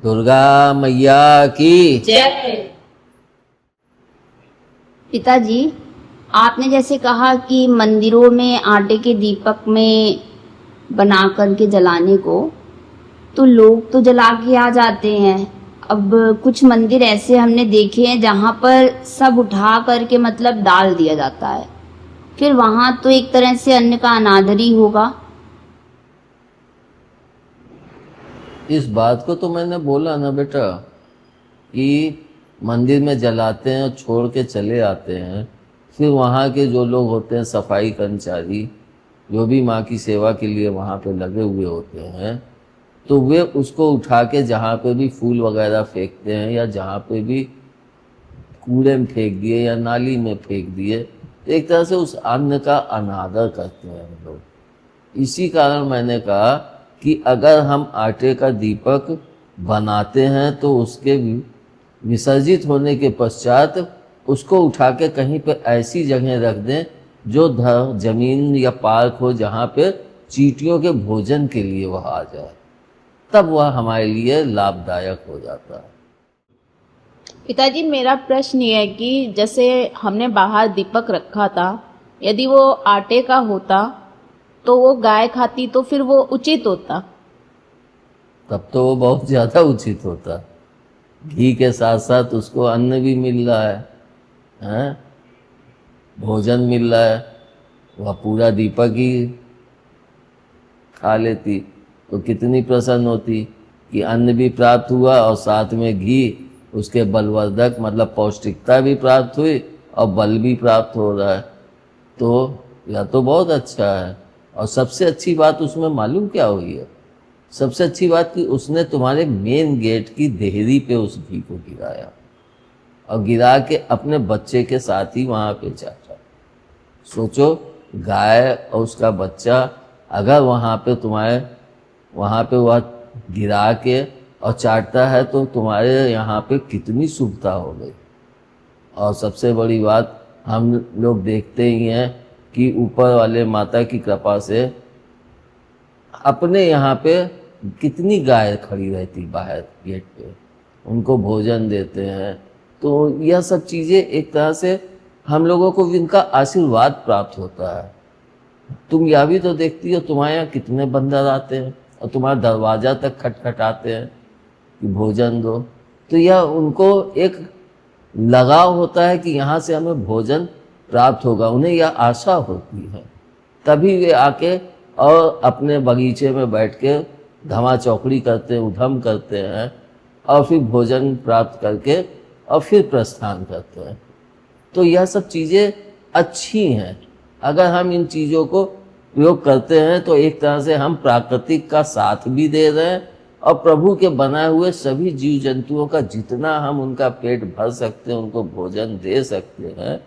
दुर्गा मैया की जय। पिताजी, आपने जैसे कहा कि मंदिरों में आटे के दीपक में बना करके जलाने को, तो लोग तो जला के आ जाते हैं। अब कुछ मंदिर ऐसे हमने देखे हैं जहां पर सब उठा करके मतलब डाल दिया जाता है, फिर वहां तो एक तरह से अन्न का अनादर ही होगा। इस बात को तो मैंने बोला ना बेटा कि मंदिर में जलाते हैं और छोड़ के चले आते हैं। फिर वहाँ के जो लोग होते हैं सफाई कर्मचारी, जो भी माँ की सेवा के लिए वहाँ पे लगे हुए होते हैं, तो वे उसको उठा के जहाँ पे भी फूल वगैरह फेंकते हैं या जहाँ पे भी कूड़े में फेंक दिए या नाली में फेंक दिए, तो एक तरह से उस अन्न का अनादर करते हैं हम लोग। इसी कारण मैंने कहा कि अगर हम आटे का दीपक बनाते हैं तो उसके विसर्जित होने के पश्चात उसको उठा के कहीं पे ऐसी जगह रख दें जो जमीन या पार्क हो, जहाँ पे चींटियों के भोजन के लिए वह आ जाए, तब वह हमारे लिए लाभदायक हो जाता है। पिताजी, मेरा प्रश्न ये है कि जैसे हमने बाहर दीपक रखा था, यदि वो आटे का होता तो वो गाय खाती तो फिर वो उचित होता? तब तो वो बहुत ज़्यादा उचित होता। घी के साथ साथ उसको अन्न भी मिल रहा है, हैं? भोजन मिल रहा है, वह पूरा दीपक ही खा लेती तो कितनी प्रसन्न होती कि अन्न भी प्राप्त हुआ और साथ में घी, उसके बलवर्धक मतलब पौष्टिकता भी प्राप्त हुई और बल भी प्राप्त हो रहा है। तो यह तो बहुत अच्छा है। और सबसे अच्छी बात उसमें मालूम क्या हुई है? सबसे अच्छी बात कि उसने तुम्हारे मेन गेट की देहरी पे उस घी को गिराया और गिरा के अपने बच्चे के साथ ही वहाँ पे चाटा। सोचो, गाय और उसका बच्चा अगर वहाँ पे तुम्हारे वहाँ पे वह गिरा के और चाटता है तो तुम्हारे यहाँ पे कितनी शुभता हो गई। और सबसे बड़ी बात हम लोग देखते ही हैं कि ऊपर वाले माता की कृपा से अपने यहाँ पे कितनी गाय खड़ी रहती बाहर गेट पे, उनको भोजन देते हैं। तो यह सब चीज़ें एक तरह से हम लोगों को इनका आशीर्वाद प्राप्त होता है। तुम यह भी तो देखती हो, तुम्हारे यहाँ कितने बंदर आते हैं और तुम्हारा दरवाज़ा तक खटखटाते हैं कि भोजन दो। तो यह उनको एक लगाव होता है कि यहाँ से हमें भोजन प्राप्त होगा, उन्हें यह आशा होती है, तभी वे आके और अपने बगीचे में बैठ के धमा चौकड़ी करते हैं, उधम करते हैं और फिर भोजन प्राप्त करके और फिर प्रस्थान करते हैं। तो यह सब चीज़ें अच्छी हैं। अगर हम इन चीज़ों को प्रयोग करते हैं तो एक तरह से हम प्राकृतिक का साथ भी दे रहे हैं और प्रभु के बनाए हुए सभी जीव जंतुओं का जितना हम उनका पेट भर सकते हैं, उनको भोजन दे सकते हैं,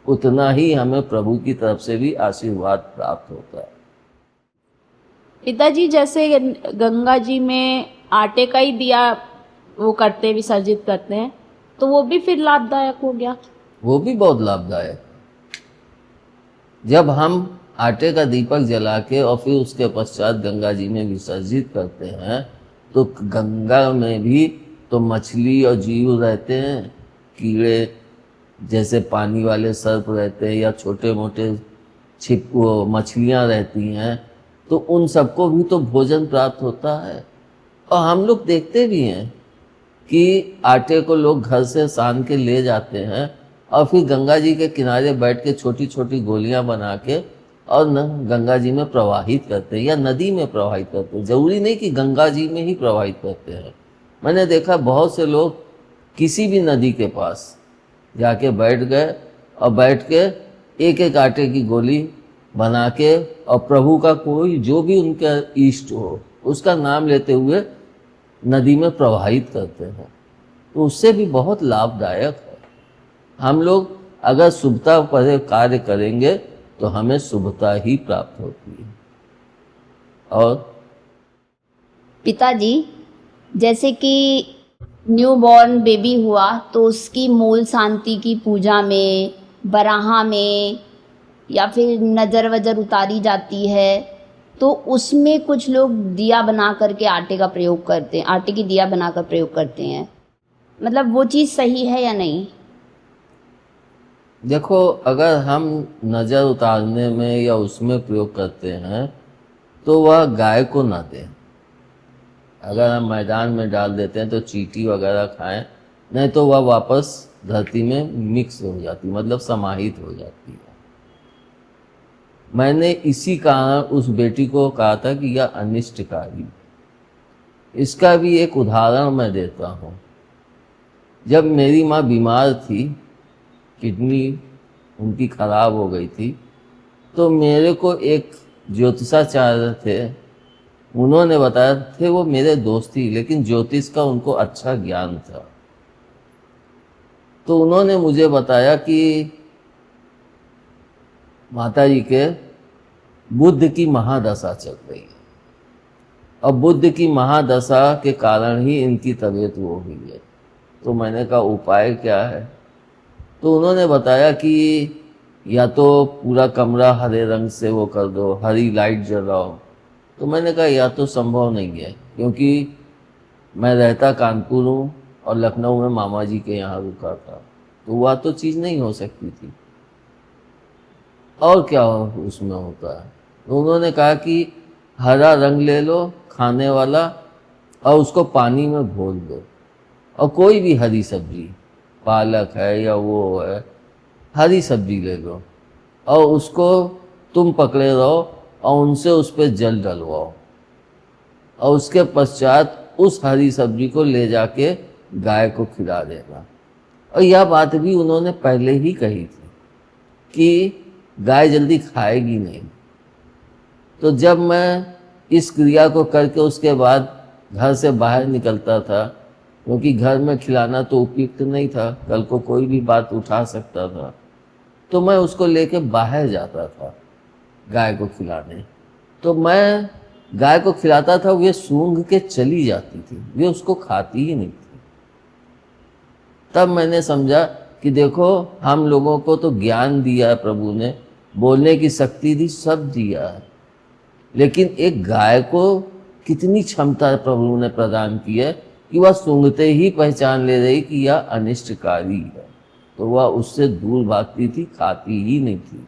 उतना ही हमें प्रभु की तरफ से भी आशीर्वाद प्राप्त होता है। पिताजी, जैसे गंगा जी में आटे का ही दिया वो करते विसर्जित करते हैं, तो वो भी फिर लाभदायक हो गया? वो भी बहुत लाभदायक। जब हम आटे का दीपक जला के और फिर उसके पश्चात गंगा जी में विसर्जित करते हैं तो गंगा में भी तो मछली और जीव रहते हैं, कीड़े जैसे पानी वाले सर्प रहते हैं या छोटे मोटे वो मछलियाँ रहती हैं, तो उन सबको भी तो भोजन प्राप्त होता है। और हम लोग देखते भी हैं कि आटे को लोग घर से सान के ले जाते हैं और फिर गंगा जी के किनारे बैठ के छोटी छोटी गोलियां बना के और गंगा जी में प्रवाहित करते हैं या नदी में प्रवाहित करते हैं। जरूरी नहीं कि गंगा जी में ही प्रवाहित करते हैं। मैंने देखा बहुत से लोग किसी भी नदी के पास जाके बैठ गए और बैठ के एक एक आटे की गोली बना के और प्रभु का कोई जो भी उनका इष्ट हो उसका नाम लेते हुए नदी में प्रवाहित करते हैं। तो उससे भी बहुत लाभदायक है। हम लोग अगर शुभता पर कार्य करेंगे तो हमें शुभता ही प्राप्त होती है। और पिताजी, जैसे कि न्यूबॉर्न बेबी हुआ तो उसकी मूल शांति की पूजा में, बराहा में या फिर नज़र वज़र उतारी जाती है, तो उसमें कुछ लोग दिया बना करके आटे का प्रयोग करते हैं, आटे की दिया बनाकर प्रयोग करते हैं, मतलब वो चीज़ सही है या नहीं? देखो, अगर हम नज़र उतारने में या उसमें प्रयोग करते हैं तो वह गाय को ना दें। अगर हम मैदान में डाल देते हैं तो चींटी वगैरह खाएं, नहीं तो वह वापस धरती में मिक्स हो जाती, मतलब समाहित हो जाती है। मैंने इसी कारण उस बेटी को कहा था कि यह अनिष्टकारी। इसका भी एक उदाहरण मैं देता हूँ। जब मेरी माँ बीमार थी, किडनी उनकी खराब हो गई थी, तो मेरे को एक ज्योतिषाचार्य थे, उन्होंने बताया थे, वो मेरे दोस्त ही, लेकिन ज्योतिष का उनको अच्छा ज्ञान था। तो उन्होंने मुझे बताया कि माता जी के बुध की महादशा चल रही है, और बुध की महादशा के कारण ही इनकी तबीयत वो हुई है। तो मैंने कहा उपाय क्या है? तो उन्होंने बताया कि या तो पूरा कमरा हरे रंग से वो कर दो, हरी लाइट जलाओ। तो मैंने कहा या तो संभव नहीं है, क्योंकि मैं रहता कानपुर हूँ और लखनऊ में मामा जी के यहाँ रुका था, तो वह तो चीज़ नहीं हो सकती थी। और क्या उसमें होता है? तो उन्होंने कहा कि हरा रंग ले लो खाने वाला और उसको पानी में घोल दो, और कोई भी हरी सब्जी, पालक है या वो है, हरी सब्जी ले लो और उसको तुम पकड़े रहो और उनसे उस पर जल डलवाओ, और उसके पश्चात उस हरी सब्जी को ले जाके गाय को खिला देना। और यह बात भी उन्होंने पहले ही कही थी कि गाय जल्दी खाएगी नहीं। तो जब मैं इस क्रिया को करके उसके बाद घर से बाहर निकलता था, क्योंकि घर में खिलाना तो उपयुक्त नहीं था, कल को कोई भी बात उठा सकता था, तो मैं उसको लेके बाहर जाता था गाय को खिलाने। तो मैं गाय को खिलाता था, वे सूंघ के चली जाती थी, वे उसको खाती ही नहीं थी। तब मैंने समझा कि देखो, हम लोगों को तो ज्ञान दिया है प्रभु ने, बोलने की शक्ति दी, सब दिया है, लेकिन एक गाय को कितनी क्षमता प्रभु ने प्रदान की है कि वह सूंघते ही पहचान ले रही कि यह अनिष्टकारी है, तो वह उससे दूर भागती थी, खाती ही नहीं थी।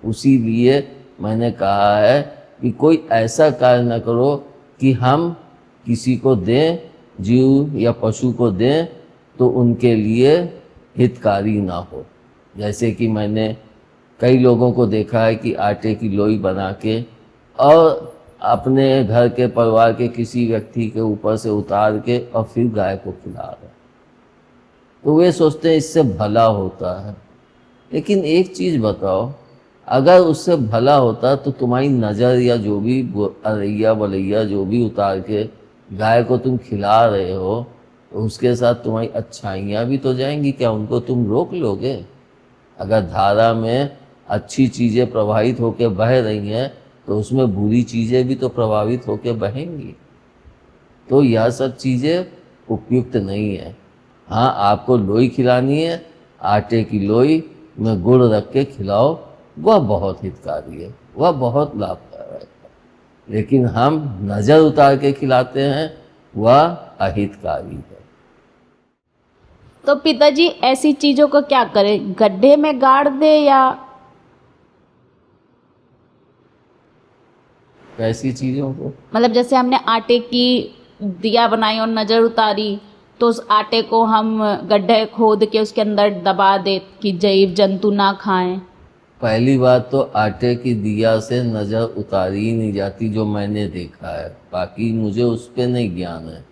उसी लिए मैंने कहा है कि कोई ऐसा कार्य न करो कि हम किसी को दें, जीव या पशु को दें, तो उनके लिए हितकारी ना हो। जैसे कि मैंने कई लोगों को देखा है कि आटे की लोई बना के और अपने घर के परिवार के किसी व्यक्ति के ऊपर से उतार के और फिर गाय को खिला रहे, तो वे सोचते हैं इससे भला होता है। लेकिन एक चीज़ बताओ, अगर उससे भला होता तो तुम्हारी नज़र या जो भी अरैया बलैया जो भी उतार के गाय को तुम खिला रहे हो, तो उसके साथ तुम्हारी अच्छाइयाँ भी तो जाएंगी। क्या उनको तुम रोक लोगे? अगर धारा में अच्छी चीज़ें प्रवाहित होकर बह रही हैं तो उसमें बुरी चीज़ें भी तो प्रभावित होकर बहेंगी। तो यह सब चीज़ें उपयुक्त नहीं है। हाँ, आपको लोई खिलानी है, आटे की लोई में गुड़ रख के खिलाओ, वह बहुत हितकारी है, वह बहुत लाभदायक है। लेकिन हम नज़र उतार के खिलाते हैं, वह अहितकारी है। तो पिताजी ऐसी चीजों को क्या करें? गड्ढे में गाड़ दे या कैसी चीज़ों को? मतलब जैसे हमने आटे की दिया बनाई और नजर उतारी, तो उस आटे को हम गड्ढे खोद के उसके अंदर दबा दे कि जीव जंतु ना खाएं। पहली बात तो आटे की दिया से नज़र उतारी ही नहीं जाती, जो मैंने देखा है। बाकी मुझे उस पर नहीं ज्ञान है,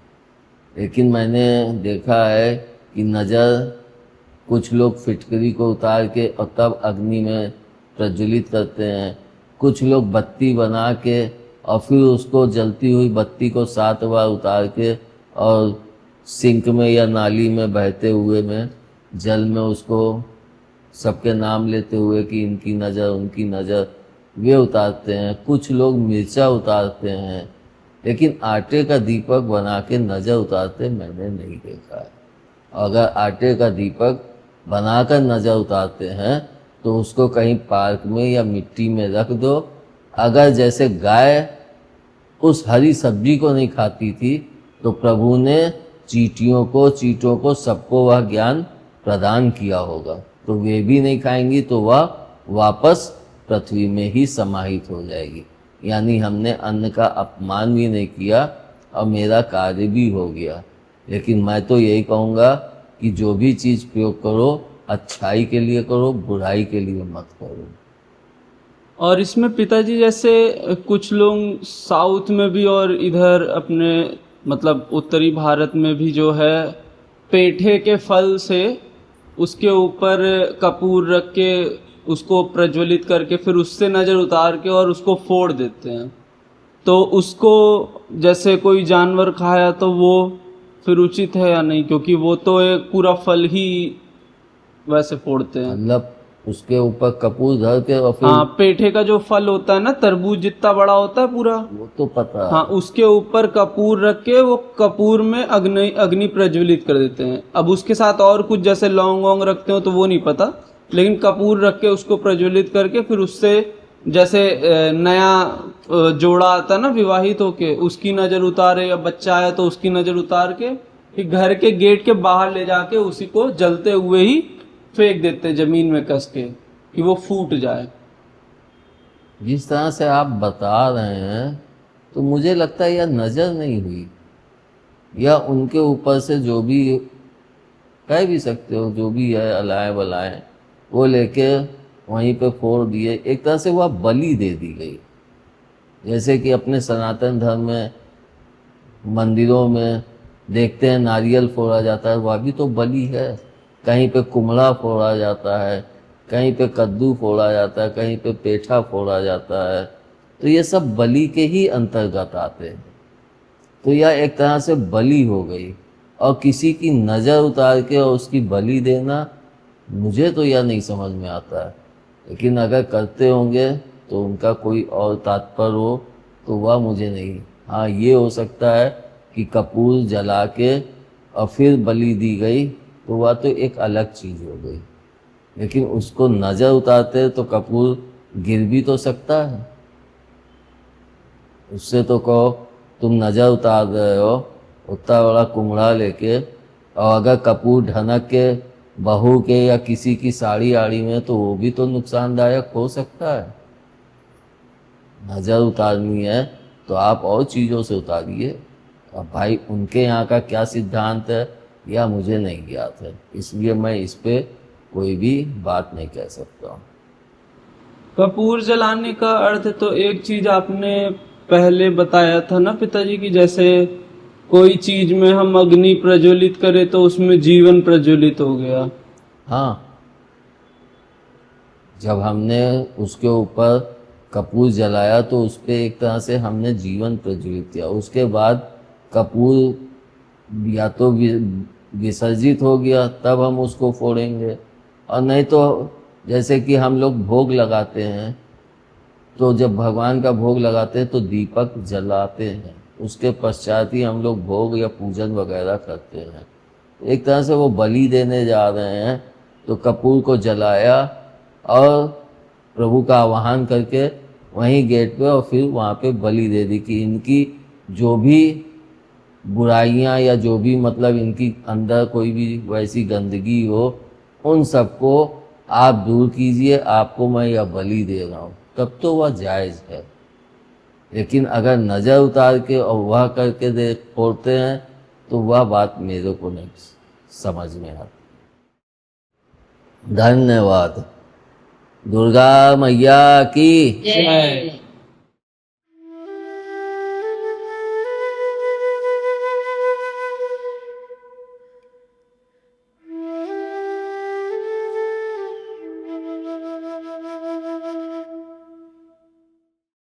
लेकिन मैंने देखा है कि नज़र कुछ लोग फिटकरी को उतार के और तब अग्नि में प्रज्वलित करते हैं, कुछ लोग बत्ती बना के और फिर उसको जलती हुई बत्ती को 7 बार उतार के और सिंक में या नाली में बहते हुए में जल में उसको सबके नाम लेते हुए कि इनकी नज़र उनकी नज़र, वे उतारते हैं। कुछ लोग मिर्चा उतारते हैं, लेकिन आटे का दीपक बना के नज़र उतारते मैंने नहीं देखा है। अगर आटे का दीपक बनाकर नज़र उतारते हैं तो उसको कहीं पार्क में या मिट्टी में रख दो अगर जैसे गाय उस हरी सब्जी को नहीं खाती थी तो प्रभु ने चींटों को सबको वह ज्ञान प्रदान किया होगा, तो वे भी नहीं खाएंगी तो वह वापस पृथ्वी में ही समाहित हो जाएगी। यानी हमने अन्न का अपमान भी नहीं किया और मेरा कार्य भी हो गया। लेकिन मैं तो यही कहूँगा कि जो भी चीज़ प्रयोग करो अच्छाई के लिए करो, बुराई के लिए मत करो। और इसमें पिताजी जैसे कुछ लोग साउथ में भी और इधर अपने मतलब उत्तरी भारत में भी जो है पेठे के फल से उसके ऊपर कपूर रख के उसको प्रज्वलित करके फिर उससे नज़र उतार के और उसको फोड़ देते हैं, तो उसको जैसे कोई जानवर खाया तो वो फिर उचित है या नहीं? क्योंकि वो तो एक पूरा फल ही वैसे फोड़ते हैं। मतलब उसके ऊपर कपूर धर के और फिर हाँ, पेठे का जो फल होता है ना, तरबूज जितना बड़ा होता है पूरा, वो तो पता है। हाँ, उसके ऊपर कपूर रख के वो कपूर में अग्नि प्रज्वलित कर देते हैं। अब उसके साथ और कुछ जैसे लौंग वोंग रखते हो तो वो नहीं पता, लेकिन कपूर रख के उसको प्रज्वलित करके फिर उससे जैसे नया जोड़ा आता है ना विवाहित होके, उसकी नज़र उतारे, या बच्चा आया तो उसकी नज़र उतार के फिर घर के गेट के बाहर ले जाके उसी को जलते हुए ही फेंक देते जमीन में कस के कि वो फूट जाए। जिस तरह से आप बता रहे हैं तो मुझे लगता है यह नज़र नहीं हुई, या उनके ऊपर से जो भी कह भी सकते हो, जो भी है अलाए बलाए वो लेके वहीं पे फोड़ दिए। एक तरह से वह बलि दे दी गई। जैसे कि अपने सनातन धर्म में मंदिरों में देखते हैं नारियल फोड़ा जाता है, वह भी तो बलि है। कहीं पे कुम्हड़ा फोड़ा जाता है, कहीं पे कद्दू फोड़ा जाता है, कहीं पे पेठा फोड़ा जाता है, तो ये सब बलि के ही अंतर्गत आते हैं। तो यह एक तरह से बलि हो गई, और किसी की नज़र उतार के और उसकी बलि देना मुझे तो यह नहीं समझ में आता है। लेकिन अगर करते होंगे तो उनका कोई और तात्पर्य हो तो वह मुझे नहीं। हाँ, ये हो सकता है कि कपूर जला के और फिर बलि दी गई तो वह तो एक अलग चीज़ हो गई, लेकिन उसको नज़र उतारते तो कपूर गिर भी तो सकता है। उससे तो कहो तुम नज़र उतार रहे हो उतना बड़ा कुम्हड़ा लेके, और अगर कपूर ढनक के बहू के या किसी की साड़ी आड़ी में तो वो भी तो नुकसानदायक हो सकता है। नज़र उतारनी है तो आप और चीज़ों से उतारिए। अब भाई उनके यहाँ का क्या सिद्धांत है या मुझे नहीं ज्ञात है, इसलिए मैं इस पे कोई भी बात नहीं कह सकता। कपूर जलाने का अर्थ तो एक चीज आपने पहले बताया था ना पिताजी की, जैसे कोई चीज में हम अग्नि प्रज्वलित करें तो उसमें जीवन प्रज्वलित हो गया। हाँ, जब हमने उसके ऊपर कपूर जलाया तो उस पर एक तरह से हमने जीवन प्रज्वलित किया। उसके बाद कपूर या तो विसर्जित हो गया तब हम उसको फोड़ेंगे, और नहीं तो जैसे कि हम लोग भोग लगाते हैं तो जब भगवान का भोग लगाते हैं तो दीपक जलाते हैं, उसके पश्चात ही हम लोग भोग या पूजन वगैरह करते हैं। एक तरह से वो बलि देने जा रहे हैं, तो कपूर को जलाया और प्रभु का आवाहन करके वहीं गेट पे और फिर वहाँ पे बलि दे दी कि इनकी जो भी बुराइयाँ या जो भी मतलब इनकी अंदर कोई भी वैसी गंदगी हो उन सबको आप दूर कीजिए, आपको मैं यह बलि दे रहा हूँ, तब तो वह जायज़ है। लेकिन अगर नज़र उतार के और वह करके दे फोड़ते हैं तो वह बात मेरे को नहीं समझ में आती। धन्यवाद। दुर्गा मैया की जय।